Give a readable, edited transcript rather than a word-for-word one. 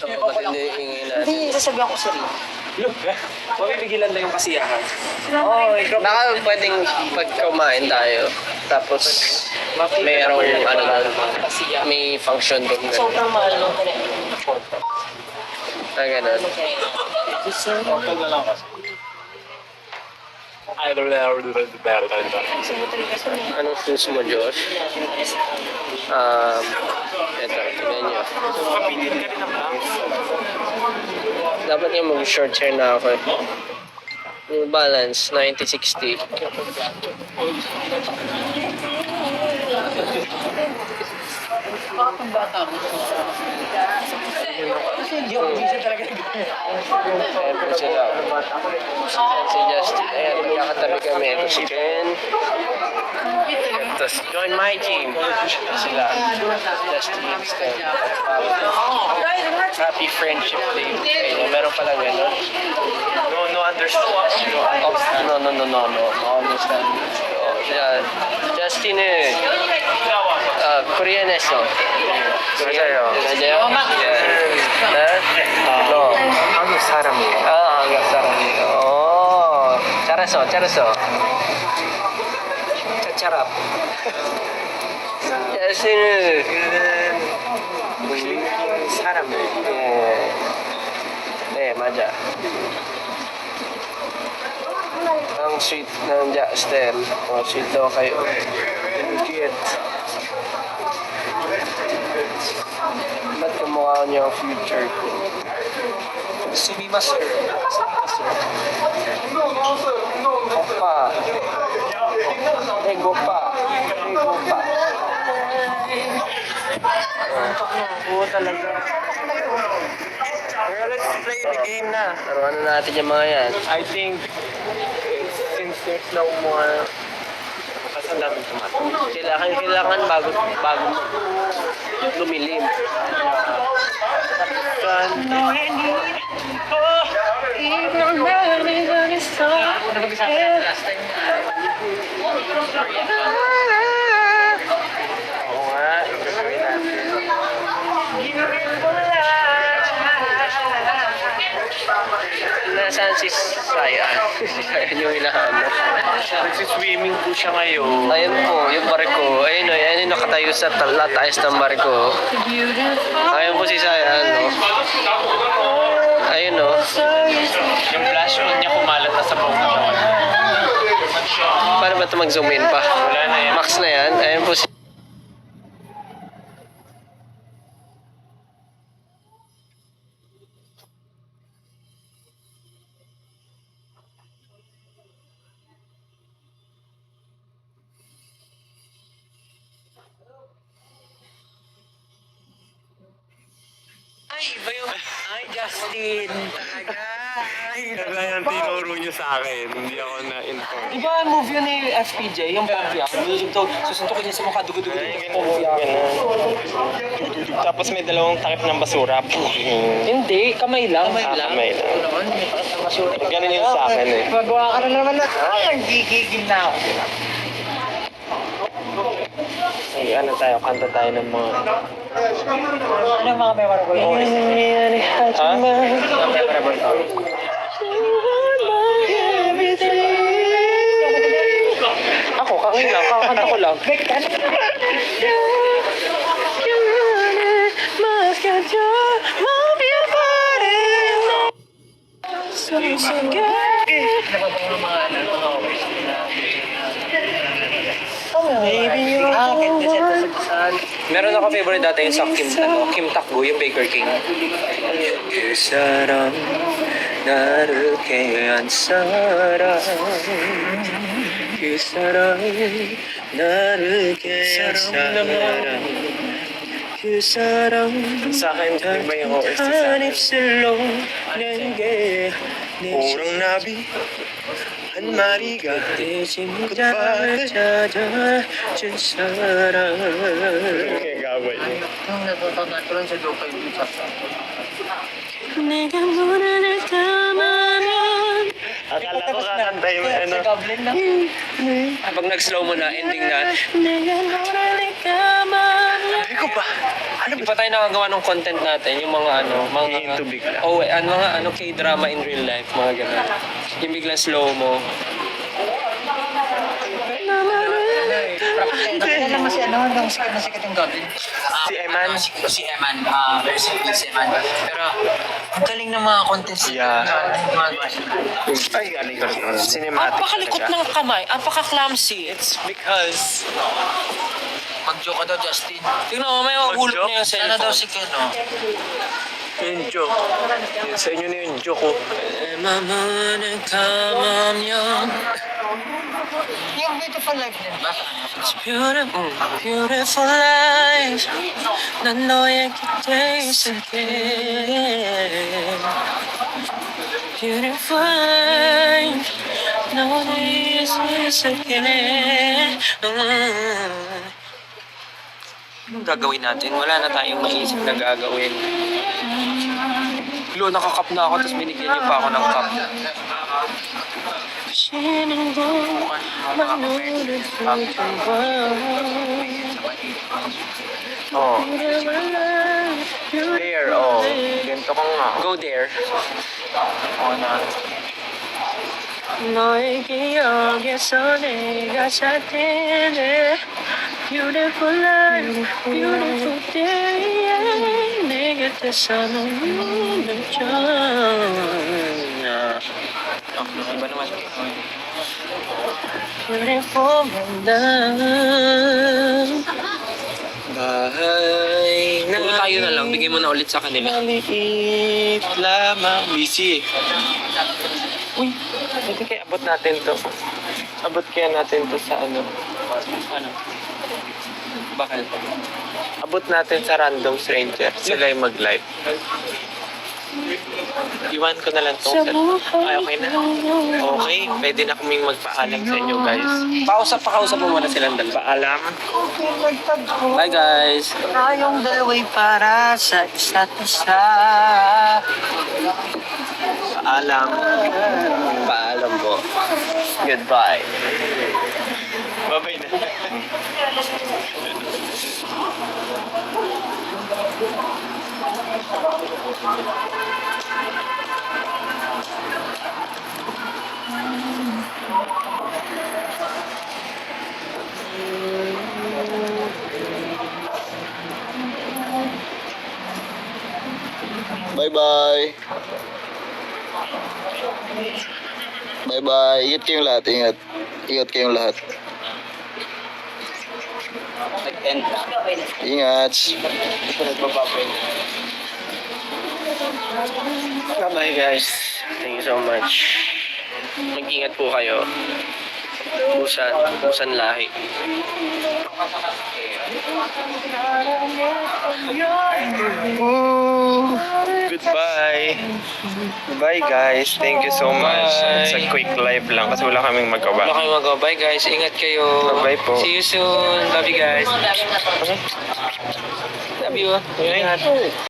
Oo, matindi yung ingay natin. Hindi, sasabihan ko si Rin. Mapipigilan na yung kasiyahan. Oo, ikaw. Baka pwedeng pagkumain tayo, tapos mayroong ano doon, may function doon. Sobrang mahal nung kinain. Ganun. Hotel na lang kasi. Anong shoes mo, Josh? Ito, tignan nyo. Kapinit ka rin ng bangs. Dapat yung mag-short hair na ako eh. New Balance, 9060. Bakit ang bata mo? Kasi hindi ako talaga Ayan po sila. Si Justin. Ayan, magkakatabi kami. Ito si Ken. Tapos, join my team. Sila. Justin. Happy Friendship Day. Ayun, meron palang gano'n. No understand. No. Understand. Yeah. Justin eh. Korean에서. 맞아요. 맞아요? 네. 너. 한국 사람이에요. 한국 사람이에요. 오, 잘했어. 잘합. Justin은 필리핀 사람이에요. 네, 맞아. Ang sweet ng Justin. Sweet daw kayo. Cute. Ba't kumukha niyo ang future ko? Sumimasu. Gopa. Gopa. Oo talaga. Well, let's play the game na. Taruan na natin yung mga yan. I think since there's no more kasi ang daming tomato. Kailangan bago lumilim. Oo nga, gagawin natin. Nasaan si Saya? Si Saya yung hinahanap. Nagsiswimming po siya ngayon. Ayun po, yung barko. Ayun o, ayun yung nakatayo sa talas ng barko. Ayun po si Saya, ano. Ayun o. Yung flash on niya kumalat na sa buong katawan. Paano ba ito mag-zoom in pa? Wala na yan. Max na yan. Ayun po si... Ay, Justin. Talaga. Kaya yung tinuro niyo sa akin, hindi ako na-inform. Di ba movie yun ni FPJ, yung Pompiang? Susuntukin niya sa mukha, dugo-dugo yung Pompiang. Tapos may dalawang takip ng basura. Hindi, kamay lang. Kamay lang. Ito naman, may takip ng basura. Ganun yung sa akin eh. Magawa ka na naman na, ay, ang gigigil na ako. Ay, ano tayo, kanta tayo ng mga... Ano yung mga memorable always? Ha? Mga memorable always. Ako, kakain lang, kakanta ko lang. Maybe you Meron ako favorite dati yung sa Kim Takbo, yung Baker King. 그 사람 나를 깨한 사람 그 사람 나를 깨한 사람 그 사람 Sa akin, iba yung OST sa 한 akin. 입술로 내게 오랑 나비 한 마리가 내 심장을 찾아준 사람. Kaya gabay niya. Nung natutunan ko lang sa Joe 5 Beach 내가 눈을 감으면 Akala ko kakanta yung ano. Sa Goblin na. pag nag-slow mo na, ending na 내가 눈을 감으면 ko ba? Hindi pa tayo nakagawa ng content natin, yung mga Hihinto bigla. mga K-drama in real life, mga ganun. Yung biglang slow mo. Kailan mo si nung sikat na sikat yung Goblin? Si Eman. Si Eman, very simple si Eman. Pero, ang galing ng mga contest. Yeah. Gumagawa siya. Ay, galing ko rin. Cinematic Apakalikot talaga. ng kamay, apaka-clumsy. It's because... Mag-joke ka daw, Justin. Tingnan mo, may mahulog Mag-joke? na yung Sana daw cellphone. si Ken, no? Yung joke. Yun, sa inyo na yung joke ko. Yung Beautiful Life din ba? Beautiful, beautiful life. 난 너의 곁에 있을게. Beautiful life. 너의 있을게. Anong gagawin natin? Wala na tayong maisip na gagawin. Lo, nakakap na ako, tapos binigyan niyo pa ako ng cup. Oh. There, oh. Ganito ka nga. Go there. Oo na. 너의 기억에서 내가 찾는 Beautiful life, beautiful day 내 곁에서 너무 늦죠 Iba naman. Beautiful love Bahay na tayo na lang, bigay mo na ulit sa kanila. Maliit lamang. Busy. Uy, hindi kaya abot natin to. Abot kaya natin to sa ano. Ano? Bakit? Abot natin sa random stranger. Sila yung mag-live. Iwan ko na lang tong Ay, okay na. Okay, pwede na kaming magpaalam sa inyo, guys. Pakausap mo muna silang dalawa. Paalam. Bye guys! Tayong dalawa'y para sa isa't isa. Paalam. Paalam po. Goodbye. Bye-bye na. Bye-bye. Bye-bye. Ingat kayong lahat. Ingat. Ingat kayong lahat. Nag-end na. Ingat. Bye guys. Thank you so much. Mag-ingat po kayo. Busan lahi. Goodbye. Bye, guys. Thank you so much. It's a quick live lang kasi wala kaming Wala magawa. kayo mag-go. Bye guys. Ingat kayo. Bye po. See you soon. Love you guys. Love you. Ingat.